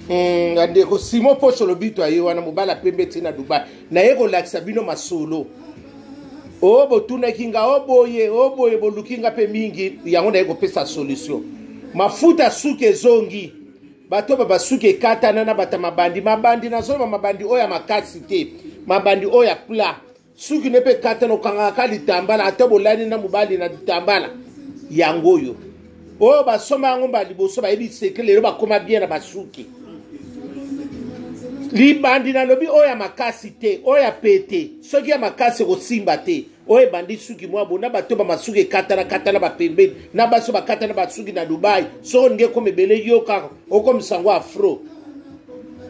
Andeko Simon Pocho lobito aye wana mobala pembe tina Dubai na yeko lakisa bino masolo obo tuna kinga oboye bolukinga pe mingi yango na yeko pesa solution mafuta suke zongi bato baba suke katana na bata mabandi na zoma mabandi oya makasi te mabandi oya pla suki nepe katana okanga kali tambala atabo lani na mobali na tambala yango yo o basoma yango baliboso bayebi sekele ba koma bien na basuki libandi na lobi oya makasi te oya pete soki ya makasi ko simba te oye bandi suki mwa bona bato ba masuki katana ba pembe na baso ba katana ba suki na Dubai so nge ko mebele yoka oko msango afro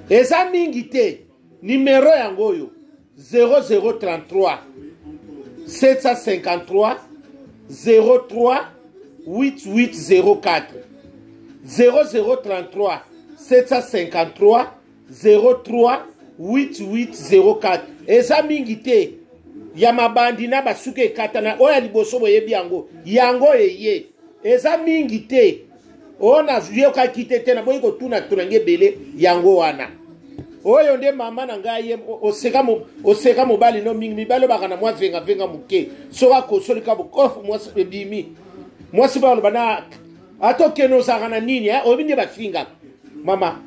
eza mingi te numero yango yo 0033 753 03 8804 0033 753 03 8804 eza mingi te ya mabandi na basuke katana oya liboso boyebi yango eye eza mingi te ona yoka kite te na boyi ko tuna tunange bele yango wana oyo nde mama na ngai oseka mobali no mingi mibalo bakana mwa venga muke soka kosolika bokofu mwasi bebimi mwasi ba bana atokeno zakana nini obinde bafinga mama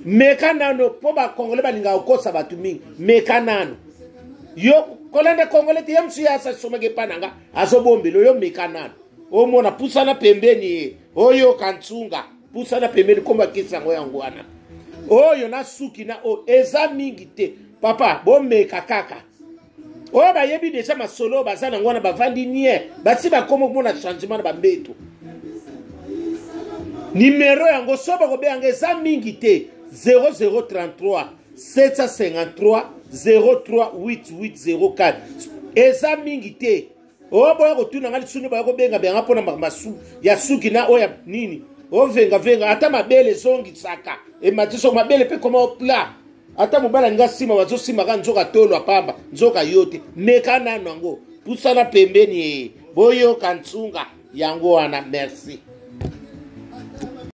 mekanano po ba kongole balinga okosa batu mingi mekanano yo kolanda kongole te yamsu ya sa somage pananga azobombelo yo mekanano omona pusana pembeni oyo kantsunga pusana pembeni komba kisango yango wana oyo na suki na o eza mingi te papa bomeka kaka oyo bayebi deja masolo bazana ngwana bavandi nie basi bakomo mona changement na bambeto numero yango soba ko beanga eza mingi te 0033 753 038804 eza mingi te o boya ko tuna ngali suni boya ko benga benga pona masu ya suki na oya nini o venga ata mabele zongi saka e matiso mabele pe koma pla ata mobala nga sima wazo sima ka nzoka tolo apamba nzoka yote mekana nango pusana pembeni boyo kantsunga yango wana merci.